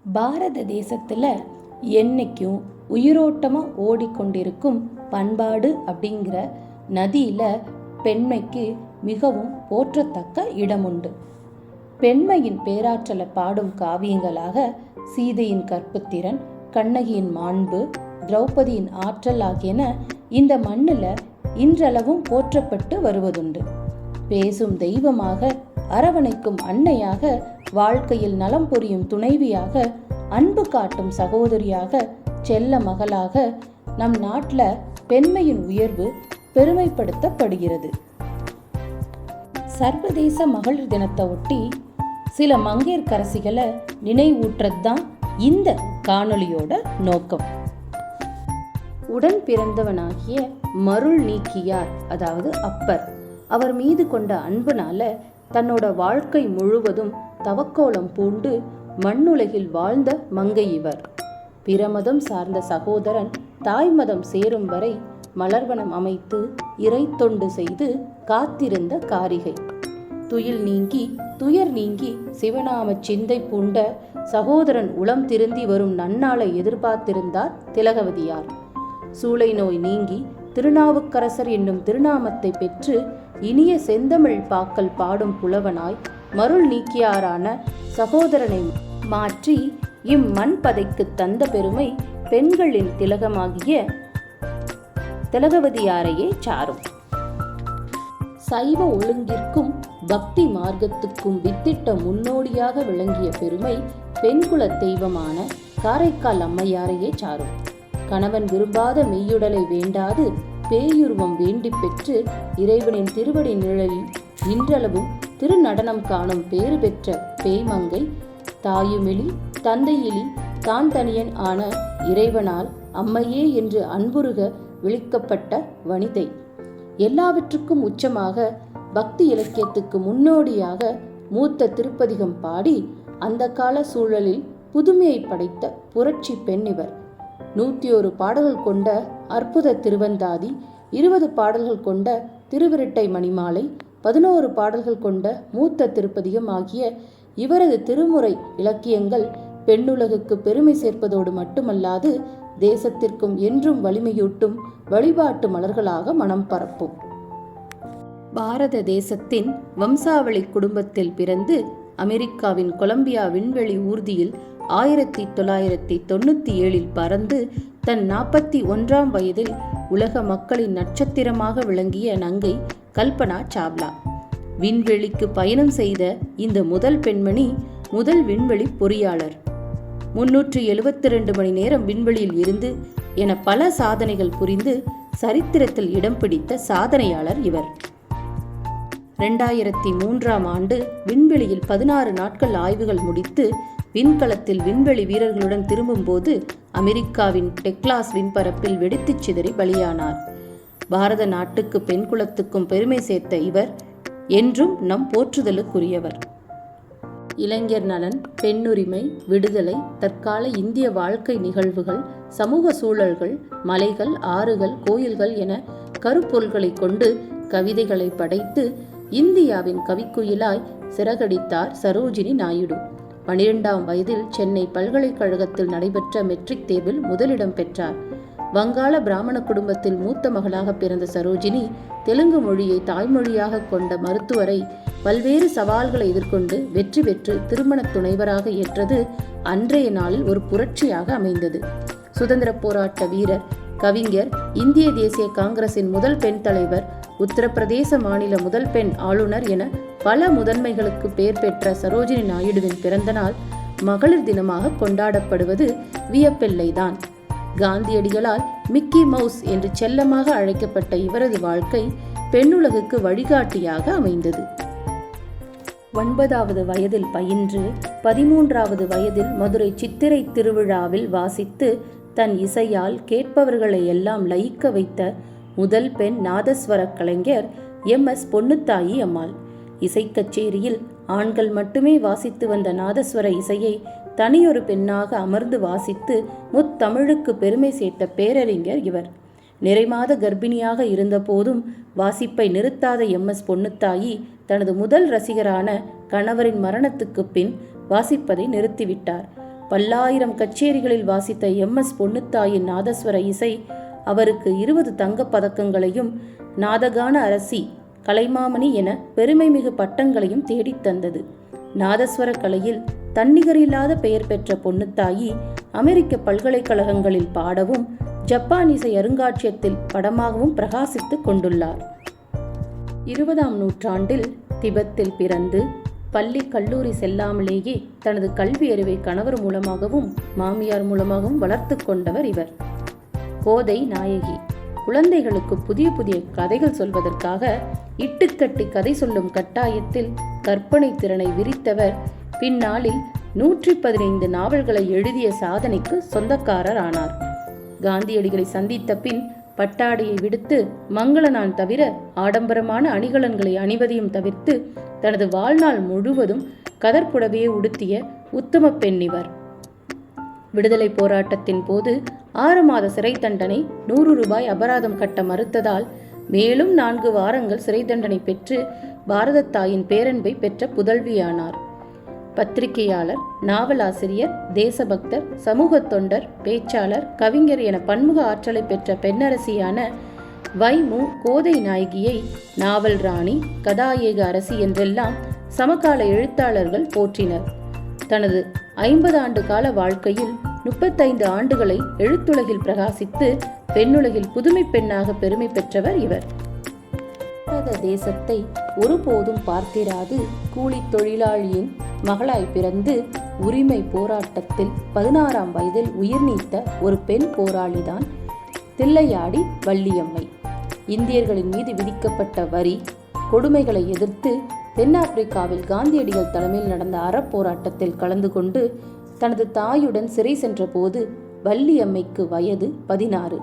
பாரத தேசத்தில் என்னைக்கும் உயிரோட்டமாக ஓடிக்கொண்டிருக்கும் பண்பாடு அப்படிங்கிற நதியில் பெண்மைக்கு மிகவும் போற்றத்தக்க இடம் உண்டு. பெண்மையின் பேராற்றலை பாடும் காவியங்களாக சீதையின் கற்புத்திறன், கண்ணகியின் மாண்பு, திரௌபதியின் ஆற்றல் ஆகியன இந்த மண்ணில் இன்றளவும் போற்றப்பட்டு வருவதுண்டு. பேசும் தெய்வமாக, அரவணைக்கும் அன்னையாக, வாழ்க்கையில் நலம் புரியும் துணைவியாக, அன்பு காட்டும் சகோதரியாக, செல்ல மகளாக நம் நாட்டில் பெண்மையின் உயர்வு பெருமைப்படுத்தப்படுகிறது. சர்வதேச மகளிர் தினத்தை ஒட்டி சில மங்கையர்க்கரசிகளை நினைவூற்றது தான் இந்த காணொளியோட நோக்கம். உடன் பிறந்தவனாகிய மருள் நீக்கியார், அதாவது அப்பர், அவர் மீது கொண்ட அன்புனால தன்னோட வாழ்க்கை முழுவதும் தவக்கோலம் பூண்டு மண்ணுலகில் வாழ்ந்த மங்கை இவர். பிறமதம் சார்ந்த சகோதரன் தாய்மதம் சேரும் வரை மலர்வனம் அமைத்து இறை தொண்டு செய்து காத்திருந்த காரிகை. துயர் நீங்கி சிவநாம சிந்தை பூண்ட சகோதரன் உளம் திருந்தி வரும் நன்னாளை எதிர்பார்த்திருந்தார் திலகவதியார். சூளை நோய் நீங்கி திருநாவுக்கரசர் என்னும் திருநாமத்தை பெற்று இனிய செந்தமிழ் பாக்கள் பாடும் புலவனாய் மருள் நீக்கியாரான சகோதரனை மாற்றி இம்மண் பதைக்கு தந்த பெருமை பெண்களின் திலகமாகிய திலகவதியாரையே சாரும். சைவ ஒழுங்கிற்கும் பக்தி மார்க்கத்துக்கும் வித்திட்ட முன்னோடியாக விளங்கிய பெருமை பெண்குல தெய்வமான காரைக்கால் அம்மையாரையே சாரும். கணவன் விரும்பாத மெய்யுடலை வேண்டாது பேயுருவம் வேண்டி பெற்று இறைவனின் திருவடி நிழலில் இன்றளவும் திருநடனம் காணும் பேறு பெற்ற பேய்மங்கை, தாயுமெளி தந்தையிலி தான் தனியன் ஆன இறைவனால் அம்மையே என்று அன்புருக விழிக்கப்பட்ட வனிதை. எல்லாவற்றுக்கும் உச்சமாக பக்தி இலக்கியத்துக்கு முன்னோடியாக மூத்த திருப்பதிகம் பாடி அந்த கால சூழலில் புதுமையை படைத்த புரட்சி பெண் இவர். 101 பாடல்கள் கொண்ட அற்புத திருவந்தாதி, 20 பாடல்கள் கொண்ட திருவிரட்டை மணிமாலை, 11 பாடல்கள் கொண்ட மூத்த திருப்பதிகம் ஆகிய இவரது திருமுறை இலக்கியங்கள் பெண்ணுலகுக்கு பெருமை சேர்ப்பதோடு மட்டுமல்லாது தேசத்திற்கும் என்றும் வலிமையூட்டும் வழிபாட்டு மலர்களாக மனம் பரப்பும். பாரத தேசத்தின் வம்சாவளி குடும்பத்தில் பிறந்து அமெரிக்காவின் கொலம்பியா விண்வெளி ஊர்தியில் 1997 பறந்து தன் 41ஆம் வயதில் உலக மக்களின் நட்சத்திரமாக விளங்கிய நங்கை கல்பனா சாவ்லா. விண்வெளிக்கு பயணம் செய்த இந்த முதல் பெண்மணி முதல் விண்வெளி பொறியாளர். 372 மணி நேரம் விண்வெளியில் இருந்து என பல சாதனைகள் புரிந்து சரித்திரத்தில் இடம் பிடித்த சாதனையாளர் இவர். 2003ஆம் ஆண்டு விண்வெளியில் 16 நாட்கள் ஆய்வுகள் முடித்து விண்கலத்தில் விண்வெளி வீரர்களுடன் திரும்பும்போது அமெரிக்காவின் டெக்லாஸ் விண்பரப்பில் வெடித்துச் சிதறி பலியானார். பாரத நாட்டுக்கு பெண் குலத்துக்கும் பெருமை சேர்த்த இவர் என்றும் நம் போற்றுதலுக்குரியவர். இளைஞர் நலன், பெண்ணுரிமை, விடுதலை, தற்கால இந்திய வாழ்க்கை நிகழ்வுகள், சமூக சூழல்கள், மலைகள், ஆறுகள், கோயில்கள் என கருப்பொருள்களை கொண்டு கவிதைகளை படைத்து இந்தியாவின் கவிக்குயிலாய் சிறகடித்தார் சரோஜினி நாயுடு. 12ஆம் வயதில் சென்னை பல்கலைக்கழகத்தில் நடைபெற்ற மெட்ரிக் தேர்வில் முதலிடம் பெற்றார். வங்காள பிராமண குடும்பத்தில் மூத்த மகளாக பிறந்த சரோஜினி தெலுங்கு மொழியை தாய்மொழியாக கொண்ட மருத்துவரை பல்வேறு சவால்களை எதிர்கொண்டு வெற்றி பெற்று திருமண துணைவராக ஏற்றது அன்றைய நாளில் ஒரு புரட்சியாக அமைந்தது. சுதந்திர போராட்ட வீரர், கவிஞர், இந்திய தேசிய காங்கிரசின் முதல் பெண் தலைவர், உத்தரப்பிரதேச மாநில முதல் பெண் ஆளுநர் என பல முதன்மைகளுக்கு பெயர் பெற்ற சரோஜினி நாயுடுவின் பிறந்த நாள் மகளிர் தினமாக கொண்டாடப்படுவது வியப்பில்லைதான். காந்தியடிகளால் மிக்கி மவுஸ் என்று செல்லமாக அழைக்கப்பட்ட இவரது வாழ்க்கை பெண்ணுலகுக்கு வழிகாட்டியாக அமைந்தது. 9வது வயதில் பயின்று 13வது வயதில் மதுரை சித்திரை திருவிழாவில் வாசித்து தன் இசையால் கேட்பவர்களை எல்லாம் லயிக்க வைத்த முதல் பெண் நாதஸ்வர கலைஞர் MS பொன்னுத்தாயி அம்மாள். இசைக்கச்சேரியில் ஆண்கள் மட்டுமே வாசித்து வந்த நாதஸ்வர இசையை தனியொரு பெண்ணாக அமர்ந்து வாசித்து முத்தமிழுக்கு பெருமை சேர்த்த பேரறிஞர் இவர். நிறைமாத கர்ப்பிணியாக இருந்த போதும் வாசிப்பை நிறுத்தாத MS பொன்னுத்தாயி தனது முதல் ரசிகரான கணவரின் மரணத்துக்கு பின் வாசிப்பதை நிறுத்திவிட்டார். பல்லாயிரம் கச்சேரிகளில் வாசித்த எம்.எஸ். பொன்னுத்தாயின் நாதஸ்வர இசை அவருக்கு 20 தங்கப் பதக்கங்களையும் நாதகான அரசி, கலைமாமணி என பெருமைமிகு பட்டங்களையும் தேடித்தந்தது. நாதஸ்வர கலையில் தன்னிகரில்லாத பெயர் பெற்ற பொன்னுத்தாயி அமெரிக்க பல்கலைக்கழகங்களில் பாடவும் ஜப்பான் இசை அருங்காட்சியகத்தில் படமாகவும் பிரகாசித்துக் கொண்டுள்ளார். 20ஆம் நூற்றாண்டில் திபெத்தில் பிறந்து பள்ளி கல்லூரி செல்லாமலேயே தனது கல்வி அறிவை கணவர் மூலமாகவும் மாமியார் மூலமாகவும் வளர்த்து கொண்டவர் இவர். கோதை நாயகி. குழந்தைகளுக்கு புதிய புதிய கதைகள் சொல்வதற்காக இட்டுக்கட்டி கதை சொல்லும் கட்டாயத்தில் கற்பனை திறனை விரித்தவர் பின்னாளில் 115 நாவல்களை எழுதிய சாதனைக்கு சொந்தக்காரர் ஆனார். காந்தியடிகளை சந்தித்த பின் பட்டாடையை விடுத்து மங்களனான் தவிர ஆடம்பரமான அணிகலன்களை அணிவதையும் தவிர்த்து தனது வாழ்நாள் முழுவதும் கதர்புடவையை உடுத்திய உத்தம பெண் இவர். விடுதலை போராட்டத்தின் போது 6 மாத சிறை தண்டனை, 100 ரூபாய் அபராதம் கட்ட மறுத்ததால் மேலும் 4 வாரங்கள் சிறை தண்டனை பெற்று பாரத தாயின் பேரன்பை பெற்ற புதல்வியானார். பத்திரிகையாளர், நாவலாசிரியர், தேசபக்தர், சமூக தொண்டர், பேச்சாளர், கவிஞர் என பன்முக ஆற்றலை பெற்ற பெண்ணரசியான வை.மு. கோதை நாயகியை நாவல் ராணி, கதாயேக அரசி என்றெல்லாம் சமகால எழுத்தாளர்கள் போற்றினர். தனது 50 ஆண்டு கால வாழ்க்கையில் 35 ஆண்டுகளை எழுத்துலகில் பிரகாசித்து பெண்ணுலகில் புதுமை பெண்ணாக பெருமை பெற்றவர் இவர். பாரத தேசத்தை ஒருபோதும் பார்த்திராது கூலி தொழிலாளியின் மகளாய் பிறந்து உரிமை போராட்டத்தில் 16ஆம் வயதில் உயிர் நீத்த ஒரு பெண் போராளிதான் தில்லையாடி வள்ளியம்மை. இந்தியர்களின் மீது விதிக்கப்பட்ட வரி கொடுமைகளை எதிர்த்து தென்னாப்பிரிக்காவில் காந்தியடிகள் தலைமையில் நடந்த அறப்போராட்டத்தில் கலந்து கொண்டு தனது தாயுடன் சிறை சென்ற போது வள்ளியம்மைக்கு வயது 16.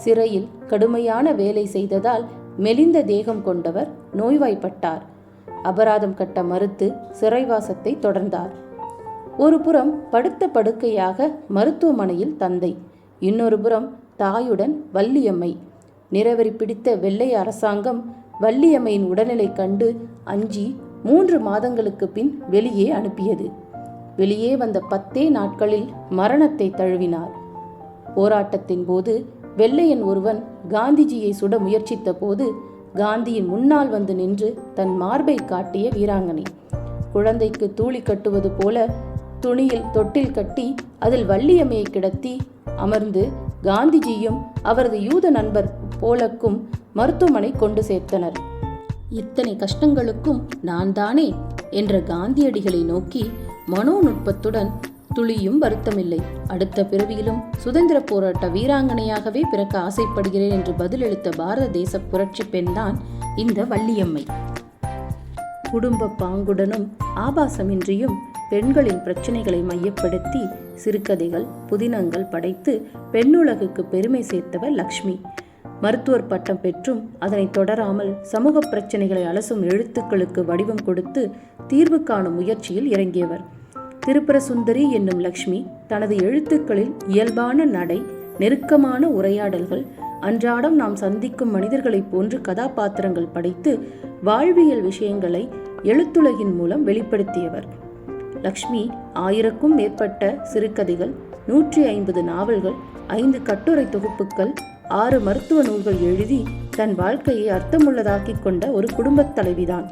சிறையில் கடுமையான வேலை செய்ததால் மெலிந்த தேகம் கொண்டவர் நோய்வாய்ப்பட்டார். அபராதம் கட்ட மறுத்து சிறைவாசத்தை தொடர்ந்தார். ஒரு புறம் படுத்த படுக்கையாக மருத்துவமனையில் தந்தை, இன்னொரு புறம் தாயுடன் வள்ளியம்மை. நிறவெறி பிடித்த வெள்ளை அரசாங்கம் வள்ளியம்மையின் உடல்நிலை கண்டு அஞ்சி 3 மாதங்களுக்கு பின் வெளியே அனுப்பியது. வெளியே வந்த 10 நாட்களில் மரணத்தை தழுவினார். போராட்டத்தின் போது வெள்ளையன் ஒருவன் காந்திஜியை சுட முயற்சித்த போது காந்தியின் முன்னால் வந்து நின்று தன் மார்பை காட்டிய வீராங்கனை. குழந்தைக்கு தூளி கட்டுவது போல துணியில் தொட்டில் கட்டி அதில் வள்ளியம்மையை கிடத்தி அமர்ந்து காந்திஜியும் அவரது யூத நண்பர் போலக்கும் மருத்துவமனை கொண்டு சேர்த்தனர். இத்தனை கஷ்டங்களுக்கும் நான் தானே என்ற காந்தியடிகளை நோக்கி மனோநுட்பத்துடன் துளியும் வருத்தமில்லை, அடுத்த பிறவியிலும் சுதந்திர போராட்ட வீராங்கனையாகவே பிறக்க ஆசைப்படுகிறேன் என்று பதிலளித்த பாரத தேச புரட்சி பெண்தான் இந்த வள்ளியம்மை. குடும்ப பாங்குடனும் ஆபாசமின்றியும் பெண்களின் பிரச்சனைகளை மையப்படுத்தி சிறுகதைகள், புதினங்கள் படைத்து பெண்ணுலகுக்கு பெருமை சேர்த்தவர் லக்ஷ்மி. மருத்துவர் பட்டம் பெற்றும் அதனை தொடராமல் சமூக பிரச்சனைகளை அலசும் எழுத்துக்களுக்கு வடிவம் கொடுத்து தீர்வு காணும் முயற்சியில் இறங்கியவர். திரிபுர சுந்தரி என்னும் லக்ஷ்மி தனது எழுத்துக்களில் இயல்பான நடை, நெருக்கமான உரையாடல்கள், அன்றாடம் நாம் சந்திக்கும் மனிதர்களைப் போன்று கதாபாத்திரங்கள் படைத்து வாழ்வியல் விஷயங்களை எழுத்துலகின் மூலம் வெளிப்படுத்தியவர். லக்ஷ்மி 1000க்கும் மேற்பட்ட சிறுகதைகள், 150 நாவல்கள், 5 கட்டுரை தொகுப்புகள், 6 மருத்துவ நூல்கள் எழுதி தன் வாழ்க்கையை அர்த்தமுள்ளதாக்கிக் கொண்ட ஒரு குடும்பத் தலைவிதான்.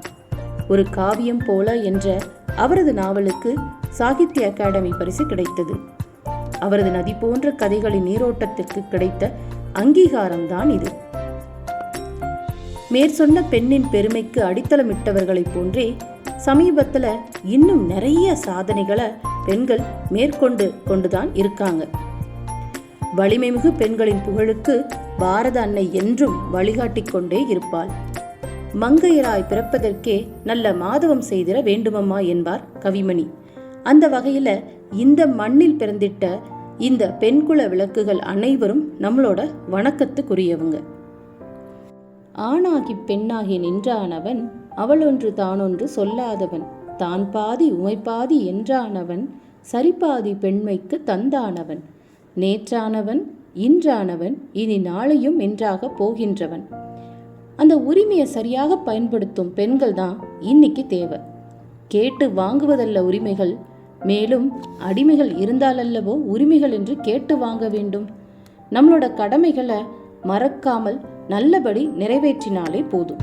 ஒரு காவியம் போல என்ற அவரது நாவலுக்கு சாகித்ய அகாடமி பரிசு கிடைத்தது. அவரது நதி போன்ற கதைகளின் நீரோட்டத்திற்கு கிடைத்த அங்கீகாரம்தான் இது. மேற்சொன்ன பெண்ணின் பெருமைக்கு அடித்தளமிட்டவர்களைப் போன்றே சமீபத்தில் இன்னும் நிறைய சாதனைகளை பெண்கள் மேற்கொண்டு கொண்டுதான் இருக்காங்க. வலிமைமிகு பெண்களின் புகழுக்கு பாரத அன்னை என்றும் வழிகாட்டிக் கொண்டே இருப்பாள். மங்கையராய் பிறப்பதற்கே நல்ல மாதவம் செய்திட வேண்டுமம்மா என்பார் கவிமணி. அந்த வகையில் இந்த மண்ணில் பிறந்திட்ட இந்த பெண்குல விளக்குகள் அனைவரும் நம்மளோட வணக்கத்துக்குரியவங்க. ஆணாகி பெண்ணாகி நின்றானவன், அவளொன்று தானொன்று சொல்லாதவன், தான் பாதி உமைப்பாதி என்றானவன், சரிபாதி பெண்மைக்கு தந்தானவன், நேற்றானவன் இன்றானவன், இனி நாளையும் என்றாக போகின்றவன். அந்த உரிமையை சரியாக பயன்படுத்தும் பெண்கள் தான் இன்னைக்கு தேவை. கேட்டு வாங்குவதல்ல உரிமைகள், மேலும் அடிமைகள் இருந்தாலல்லவோ உரிமைகள் என்று கேட்டு வாங்க வேண்டும். நம்மளோட கடமைகளை மறக்காமல் நல்லபடி நிறைவேற்றினாலே போதும்.